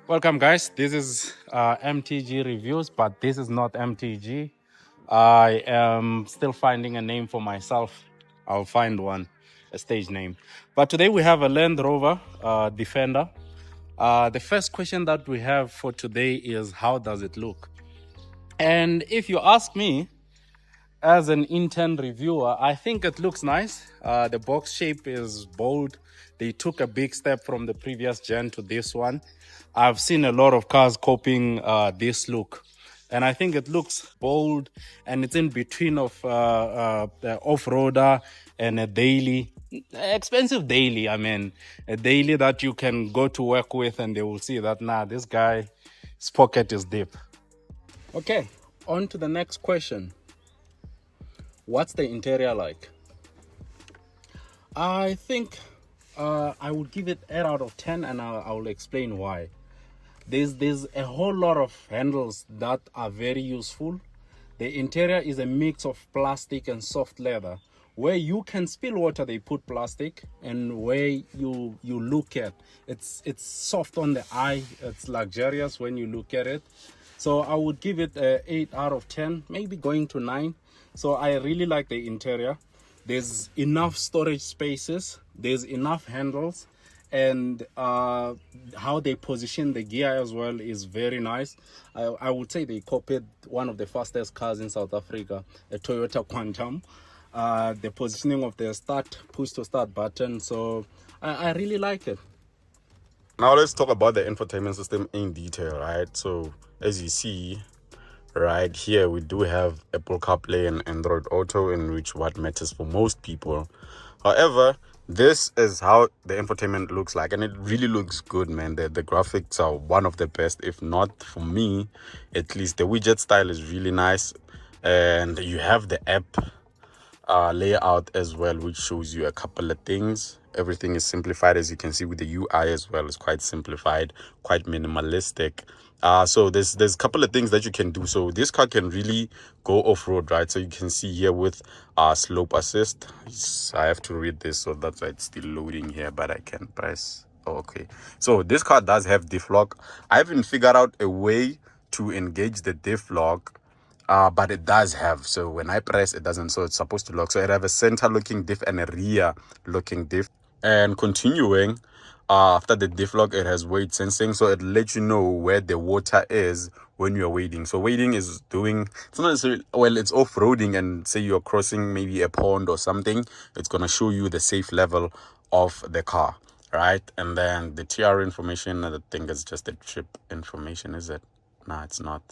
Welcome, guys. This is MTG Reviews, but this is not MTG. I am still finding a name for myself. I'll find one, a stage name. But today we have a Land Rover Defender. The first question that we have for today is, how does it look? And if you ask me, as an intern reviewer, I think it looks nice. The box shape is bold. They took a big step from the previous gen to this one. I've seen a lot of cars copying this look, and I think it looks bold, and it's in between of the off-roader and a daily, expensive daily. I mean, a daily that you can go to work with and they will see that, nah, this guy's pocket is deep. Okay, on to the next question. What's the interior like? I think I would give it 8 out of 10, and I will explain why. There's a whole lot of handles that are very useful. The interior is a mix of plastic and soft leather. Where you can spill water, they put plastic, and where you look at, it's soft on the eye. It's luxurious when you look at it. So I would give it a 8 out of 10, maybe going to 9. So I really like the interior. There's enough storage spaces, there's enough handles, and how they position the gear as well is very nice. I would say they copied one of the fastest cars in South Africa, a Toyota Quantum. The positioning of the push to start button, so I really like it. Now let's talk about the infotainment system in detail, right? So as you see right here, we do have Apple CarPlay and Android Auto, in which what matters for most people. However, this is how the infotainment looks like, and it really looks good, man. The graphics are one of the best, if not, for me at least. The widget style is really nice, and you have the app layout as well, which shows you a couple of things. Everything is simplified, as you can see, with the UI as well. It's quite simplified, quite minimalistic. So there's a couple of things that you can do. So this car can really go off-road, right? So you can see here with slope assist. I have to read this, so that's why it's still loading here, but I can press. Okay, so this car does have diff lock. I haven't figured out a way to engage the diff lock, but it does have. So when I press, it doesn't. So it's supposed to lock. So it have a center looking diff and a rear looking diff. And continuing, after the diff lock, it has weight sensing, so it lets you know where the water is when you're wading. So wading is doing, it's not necessarily, well, it's off-roading, and say you're crossing maybe a pond or something, it's going to show you the safe level of the car, right? And then the TR information, I think it's just the trip information, is it? No, it's not.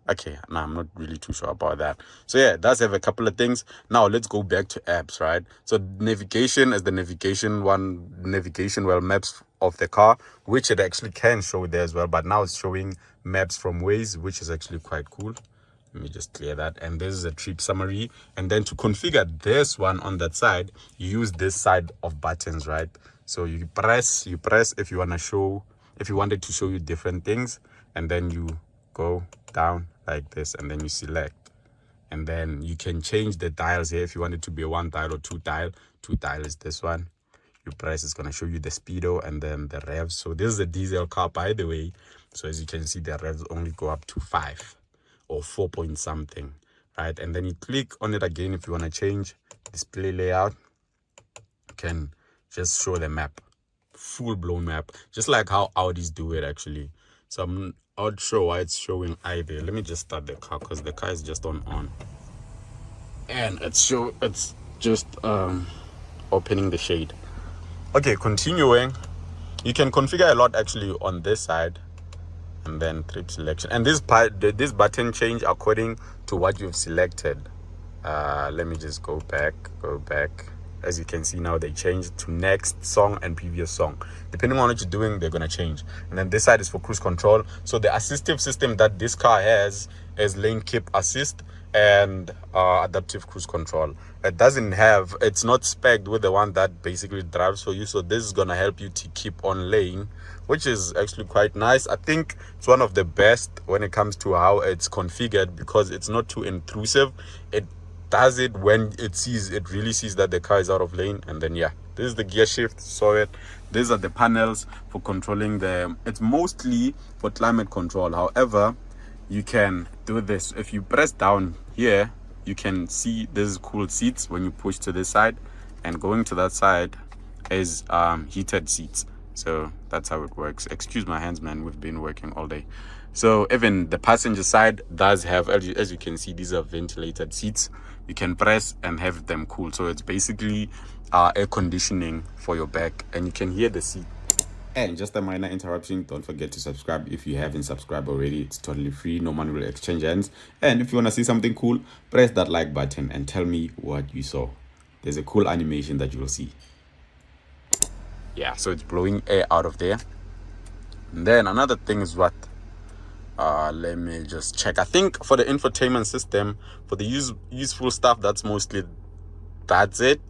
Okay, now I'm not really too sure about that. So yeah, it does have a couple of things. Now let's go back to apps, right? So navigation is the navigation maps of the car, which it actually can show there as well, but now it's showing maps from Waze, which is actually quite cool. Let me just clear that. And this is a trip summary. And then to configure this one on that side, you use this side of buttons, right? So you press if you wanted to show you different things, and then you go down like this, and then you select, and then you can change the dials here if you want it to be a 1 dial or 2 dial. 2 dial is this one. You press, it's going to show you the speedo and then the revs. So this is a diesel car, by the way. So as you can see, the revs only go up to 5 or 4 point something, right? And then you click on it again if you want to change display layout. You can just show the map, full-blown map, just like how Audis do it actually. So I'm not sure why it's showing either. Let me just start the car, because the car is just on, and it's just opening the shade. Okay, continuing, you can configure a lot actually on this side, and then trip selection, and this button change according to what you've selected. Let me just go back. As you can see now, they changed to next song and previous song. Depending on what you're doing, they're gonna change. And then this side is for cruise control. So the assistive system that this car has is lane keep assist and adaptive cruise control. It's not specced with the one that basically drives for you. So this is gonna help you to keep on lane, which is actually quite nice. I think it's one of the best when it comes to how it's configured, because it's not too intrusive. It does it when it really sees that the car is out of lane. And then yeah, this is the gear shift. Saw it. these are the panels for controlling it's mostly for climate control. However, you can do this. If you press down here, you can see these cool seats when you push to this side, and going to that side is heated seats. So that's how it works. Excuse my hands, man, we've been working all day. So even the passenger side does have, as you can see, these are ventilated seats. You can press and have them cool. So it's basically air conditioning for your back, and you can hear the seat. And just a minor interruption, don't forget to subscribe if you haven't subscribed already. It's totally free, no money will exchange hands. And if you want to see something cool, press that like button and tell me what you saw. There's a cool animation that you will see. Yeah, so it's blowing air out of there. And then another thing is what, let me just check. I think for the infotainment system, for the useful stuff, that's it.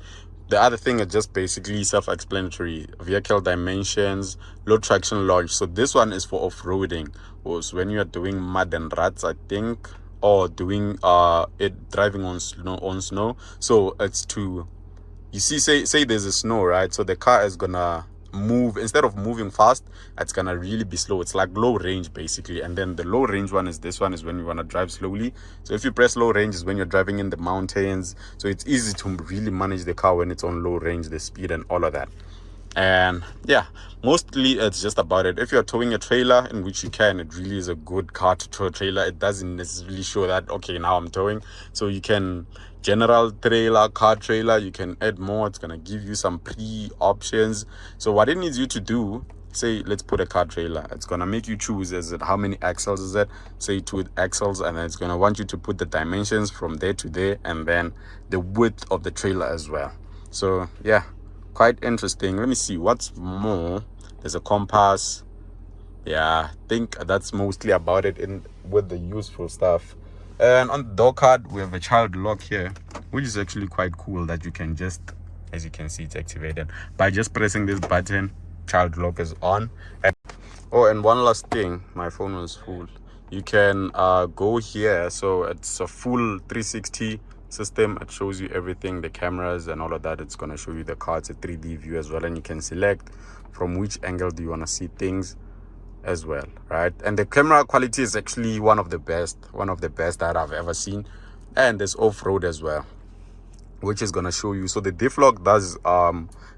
The other thing is just basically self-explanatory. Vehicle dimensions, low traction launch. So this one is for off-roading, or when you are doing mud and ruts, I think, or doing driving on snow. So it's to, you see, say there's a snow, right? So the car is gonna move, instead of moving fast, it's gonna really be slow. It's like low range basically. And then the low range one is this one, is when you want to drive slowly. So if you press low range is when you're driving in the mountains. So it's easy to really manage the car when it's on low range, the speed and all of that. And yeah, mostly it's just about it. If you're towing a trailer, in which you can, it really is a good car to tow a trailer. It doesn't necessarily show that, okay, now I'm towing. So you can general trailer, car trailer, you can add more. It's gonna give you some pre-options. So what it needs you to do, say let's put a car trailer, it's gonna make you choose, is it how many axles is it, say 2 axles, and then it's gonna want you to put the dimensions from there to there, and then the width of the trailer as well. So yeah, quite interesting. Let me see what's more. There's a compass. Yeah, I think that's mostly about it with the useful stuff. And on the door card, we have a child lock here, which is actually quite cool, that you can just, as you can see, it's activated by just pressing this button. Child lock is on. And one last thing, my phone was full. You can go here. So it's a full 360 system. It shows you everything, the cameras and all of that. It's going to show you the car. It's a 3D view as well, and you can select from which angle do you want to see things as well, right? And the camera quality is actually one of the best that I've ever seen. And there's off-road as well, which is going to show you. So the diff lock does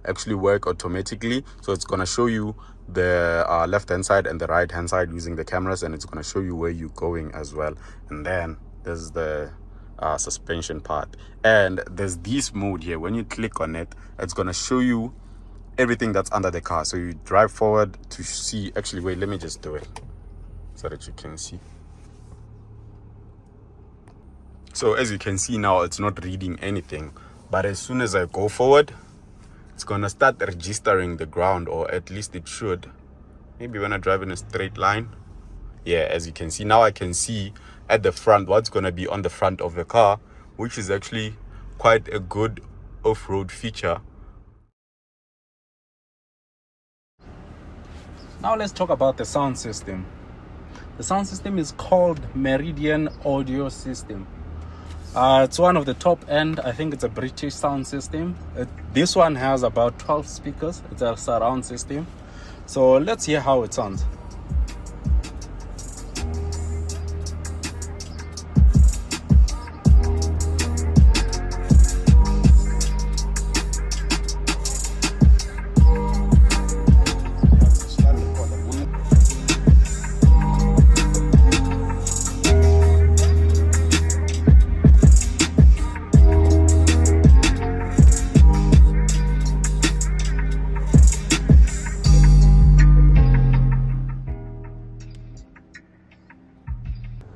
actually work automatically. So it's going to show you the left hand side and the right hand side using the cameras, and it's going to show you where you're going as well. And then there's the suspension part, and there's this mode here. When you click on it, it's going to show you everything that's under the car. So you drive forward to see, actually wait, let me just do it so that you can see. So as you can see now, it's not reading anything, but as soon as I go forward, it's gonna start registering the ground, or at least it should. Maybe when I drive in a straight line. Yeah, as you can see now, I can see at the front what's gonna be on the front of the car, which is actually quite a good off-road feature. Now let's talk about the sound system. The sound system is called Meridian Audio System. It's one of the top end. I think it's a British sound system. This one has about 12 speakers. It's a surround system. So let's hear how it sounds.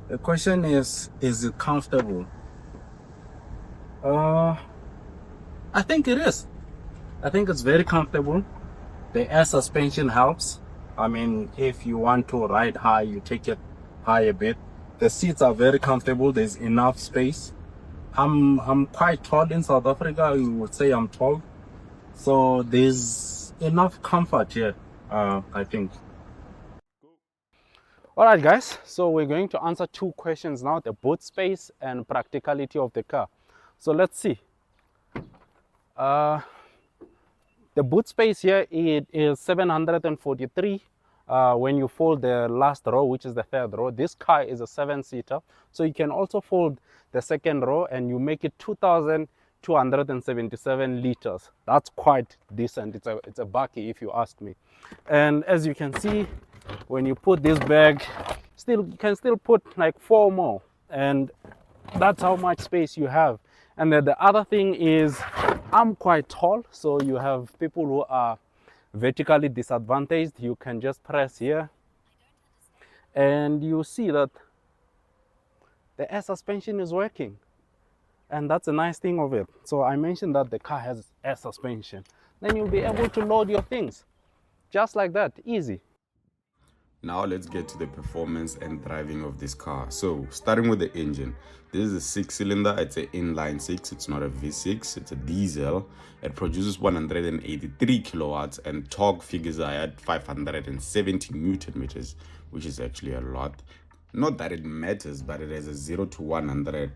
The question is it comfortable? I think it is. I think it's very comfortable. The air suspension helps. I mean, if you want to ride high, you take it high a bit. The seats are very comfortable. There's enough space. I'm quite tall in South Africa. You would say I'm tall. So there's enough comfort here, I think. All right, guys, so we're going to answer 2 questions now, the boot space and practicality of the car. So let's see. The boot space here, it is 743. When you fold the last row, which is the third row, this car is a 7-seater, so you can also fold the second row and you make it 2,277 liters. That's quite decent. It's a bucky if you ask me. And as you can see, when you put this bag, you can still put like 4 more, and that's how much space you have. And then the other thing is, I'm quite tall, so you have people who are vertically disadvantaged. You can just press here and you see that the air suspension is working, and that's a nice thing of it. So I mentioned that the car has air suspension. Then you'll be able to load your things just like that, easy. Now let's get to the performance and driving of this car. So starting with the engine, this is a 6-cylinder. It's an inline 6. It's not a V6. It's a diesel. It produces 183 kilowatts and torque figures are at 570 newton meters, which is actually a lot. Not that it matters, but it has a 0 to 100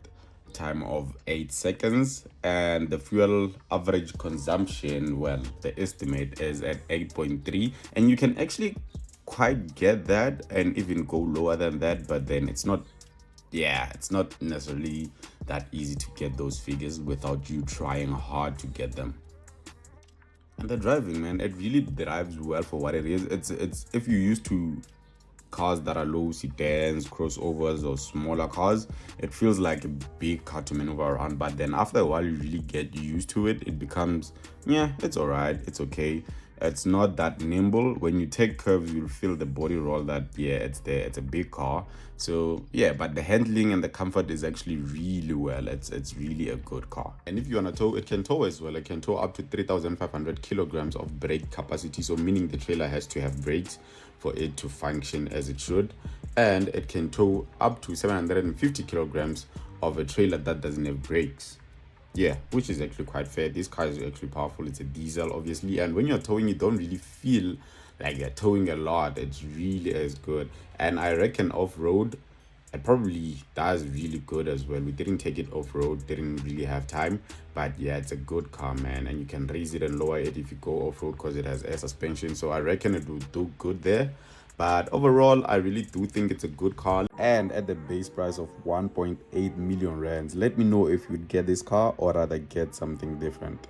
time of 8 seconds, and the fuel average consumption, well, the estimate is at 8.3, and you can actually quite get that and even go lower than that, but then it's not necessarily that easy to get those figures without you trying hard to get them. And the driving, man, it really drives well for what it is. It's if you're used to cars that are low sedans, crossovers, or smaller cars, it feels like a big car to maneuver around. But then after a while, you really get used to it. It becomes, yeah, it's all right, it's okay. It's not that nimble. When you take curves, you'll feel the body roll that, yeah, it's there. It's a big car. So yeah, but the handling and the comfort is actually really well. It's really a good car. And if you want to tow, it can tow as well. It can tow up to 3,500 kilograms of brake capacity. So meaning the trailer has to have brakes for it to function as it should. And it can tow up to 750 kilograms of a trailer that doesn't have brakes. Yeah, which is actually quite fair. This car is actually powerful. It's a diesel, obviously, and when you're towing, you don't really feel like you're towing a lot. It really is good, and I reckon off-road it probably does really good as well. We didn't take it off-road, didn't really have time, but yeah, it's a good car, man, and you can raise it and lower it if you go off-road because it has air suspension, so I reckon it will do good there. But overall, I really do think it's a good car. And at the base price of 1.8 million rands, let me know if you'd get this car or rather get something different.